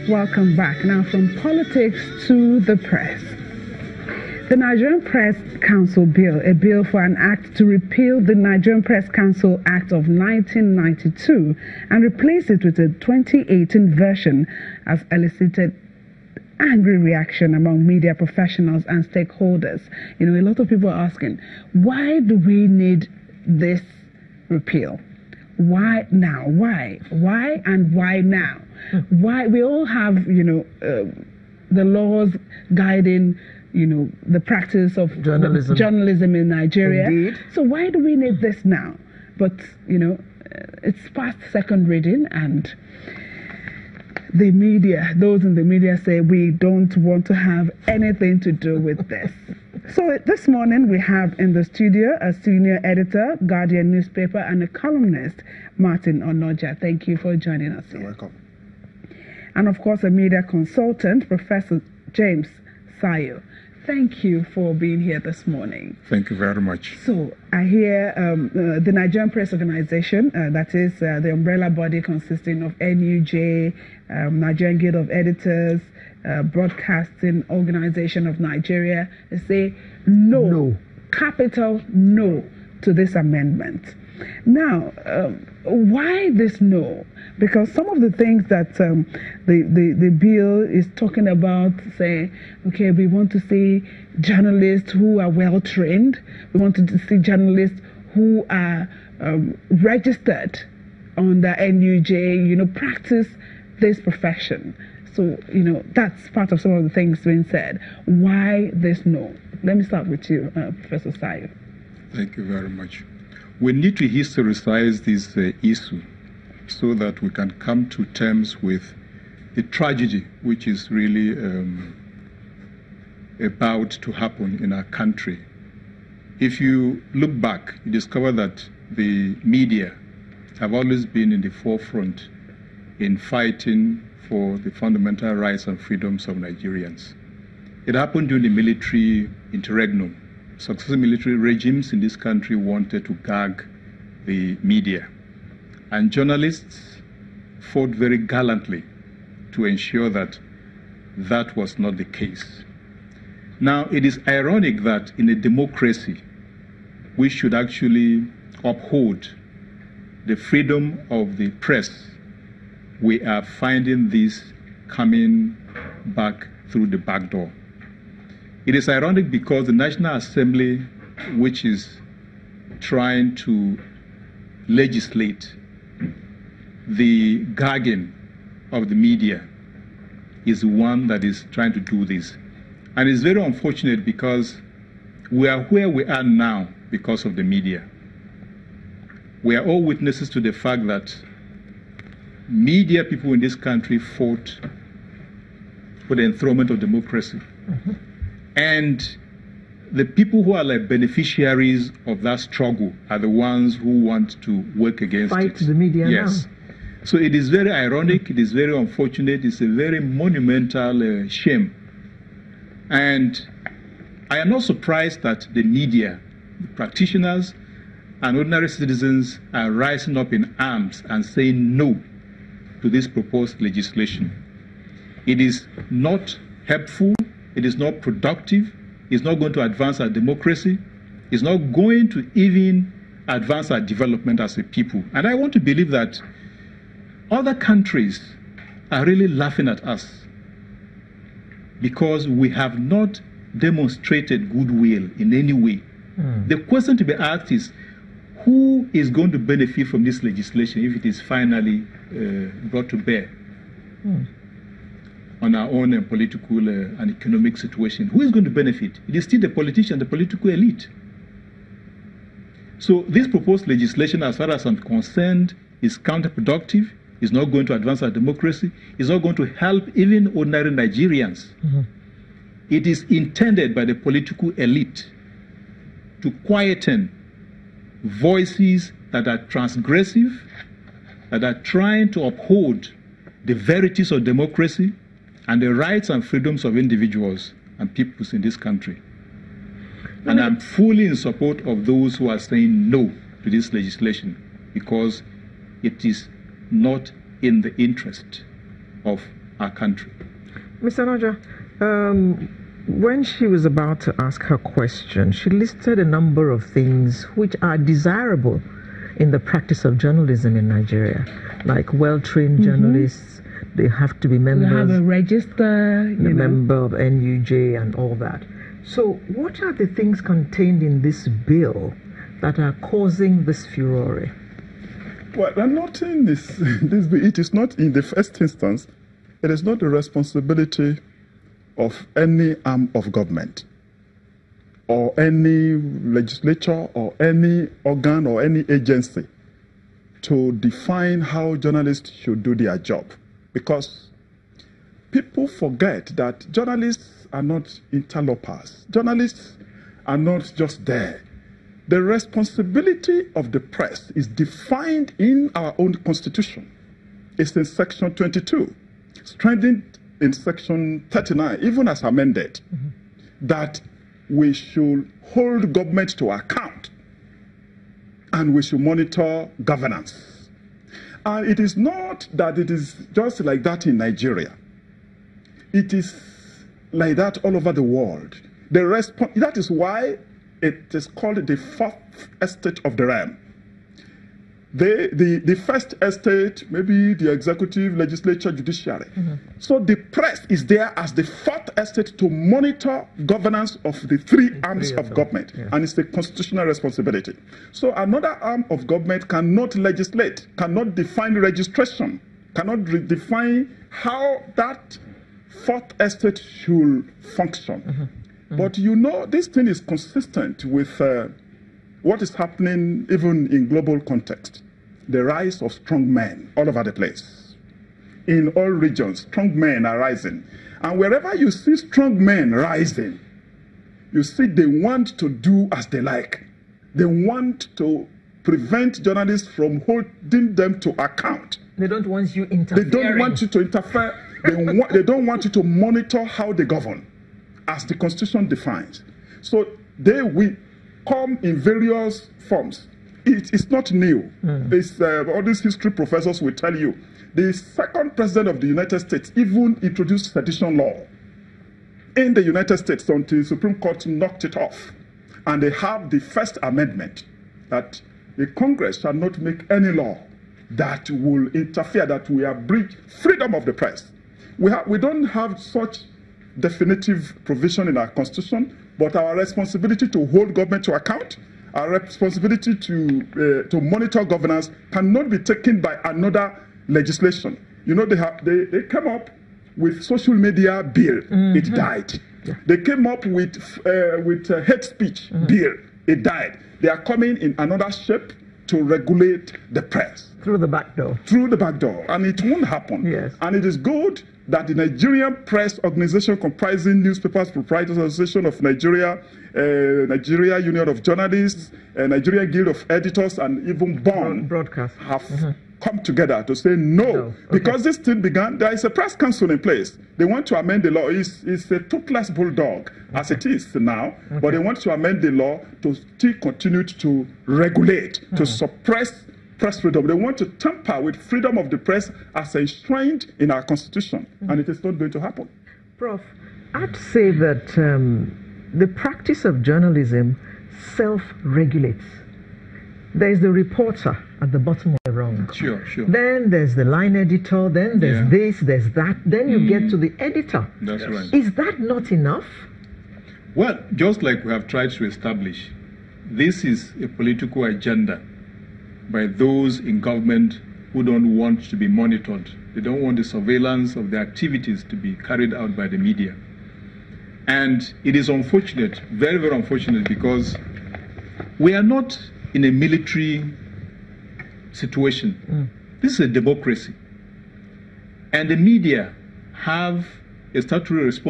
Welcome back. Now, from politics to the press. The Nigerian Press Council Bill, a bill for an act to repeal the Nigerian Press Council Act of 1992 and replace it with a 2018 version, has elicited angry reaction among media professionals and stakeholders. You know, a lot of people are asking, why do we need this repeal? Why now? Why? Why and why now? Why? We all have, you know, the laws guiding, you know, the practice of journalism in Nigeria. Indeed. So why do we need this now? But, you know, it's past second reading, and the media, those in the media say we don't want to have anything to do with this. So this morning we have in the studio a senior editor, Guardian newspaper, and a columnist, Martin Onoja. Thank you for joining us here. You're welcome. And of course, a media consultant, Professor James Tar-Tsaaior. Thank you for being here this morning. Thank you very much. So I hear the Nigerian Press Organization, that is the umbrella body consisting of NUJ, Nigerian Guild of Editors, Broadcasting Organization of Nigeria, they say no, capital no to this amendment. Now, why this no? Because some of the things that the bill is talking about, say, okay, we want to see journalists who are well trained. We want to see journalists who are registered under NUJ, you know, practice this profession. So, you know, that's part of some of the things being said. Why this no? Let me start with you, Professor Tar-Tsaaior. Thank you very much. We need to historicize this issue so that we can come to terms with the tragedy which is really about to happen in our country. If you look back, you discover that the media have always been in the forefront in fighting for the fundamental rights and freedoms of Nigerians. It happened during the military interregnum. Successive military regimes in this country wanted to gag the media. And journalists fought very gallantly to ensure that that was not the case. Now, it is ironic that in a democracy, we should actually uphold the freedom of the press. We are finding this coming back through the back door. It is ironic because the National Assembly, which is trying to legislate the gagging of the media, is one that is trying to do this. And it's very unfortunate because we are where we are now because of the media. We are all witnesses to the fact that media people in this country fought for the enthronement of democracy. And the people who are like beneficiaries of that struggle are the ones who want to work against Fight the media now. now. So it is very ironic, it is very unfortunate, it's a very monumental shame. And I am not surprised that the media, the practitioners, and ordinary citizens are rising up in arms and saying no to this proposed legislation. It is not helpful, it is not productive, it's not going to advance our democracy, it's not going to even advance our development as a people. And I want to believe that other countries are really laughing at us because we have not demonstrated goodwill in any way. The question to be asked is, who is going to benefit from this legislation if it is finally brought to bear on our own political and economic situation? Who is going to benefit? It is still the politician, the political elite. So this proposed legislation, as far as I'm concerned, is counterproductive. It's not going to advance our democracy. It's not going to help even ordinary Nigerians. It is intended by the political elite to quieten voices that are transgressive, that are trying to uphold the verities of democracy and the rights and freedoms of individuals and peoples in this country. And I'm fully in support of those who are saying no to this legislation because it is not in the interest of our country. Mr. Onoja, when she was about to ask her question, she listed a number of things which are desirable in the practice of journalism in Nigeria, like well-trained journalists. They have to be members. You have a register. A member of NUJ and all that. So what are the things contained in this bill that are causing this furore? Well, I'm not in this bill. It is not, in the first instance, it is not the responsibility of any arm of government or any legislature or any organ or any agency to define how journalists should do their job. Because people forget that journalists are not interlopers. Journalists are not just there. The responsibility of the press is defined in our own constitution. It's in section 22, strengthened in section 39, even as amended, that we should hold government to account and we should monitor governance. And it is not that it is just like that in Nigeria. It is like that all over the world. That is why it is called the fourth estate of the realm. The first estate, maybe the executive, legislature, judiciary. So the press is there as the fourth estate to monitor governance of the three arms of government. Yeah. And it's a constitutional responsibility. So another arm of government cannot legislate, cannot define registration, cannot define how that fourth estate should function. But you know, this thing is consistent with what is happening even in global context. The rise of strong men all over the place. In all regions, strong men are rising. And wherever you see strong men rising, you see they want to do as they like. They want to prevent journalists from holding them to account. They don't want you interfering. They don't want you to interfere. They don't want you to monitor how they govern, as the Constitution defines. So they will come in various forms. It's not new. It's, all these history professors will tell you. The second president of the United States even introduced sedition law in the United States until the Supreme Court knocked it off. And they have the First Amendment that the Congress shall not make any law that will interfere, that will breach freedom of the press. We don't have such definitive provision in our Constitution, but our responsibility to hold government to account, our responsibility to monitor governance cannot be taken by another legislation. You know, they came up with social media bill. It died. Yeah. They came up with hate speech bill. It died. They are coming in another shape to regulate the press. Through the back door. Through the back door. And it won't happen. Yes. And it is good that the Nigerian Press Organization, comprising Newspapers Proprietors Association of Nigeria, Nigeria Union of Journalists, Nigerian Guild of Editors, and even Broadcast have come together to say no. Okay. Because this thing began, there is a press council in place. They want to amend the law. It's a toothless bulldog, as it is now, but they want to amend the law to still continue to regulate, to suppress press freedom. They want to tamper with freedom of the press as enshrined in our Constitution, and it is not going to happen. Prof, I'd say that the practice of journalism self-regulates. There's the reporter at the bottom of the rung. Sure. Then there's the line editor, then there's this, there's that, then you get to the editor. That's right. Is that not enough? Well, just like we have tried to establish, this is a political agenda by those in government who don't want to be monitored. They don't want the surveillance of their activities to be carried out by the media. And it is unfortunate, very, very unfortunate, because we are not in a military situation. This is a democracy. And the media have a statutory responsibility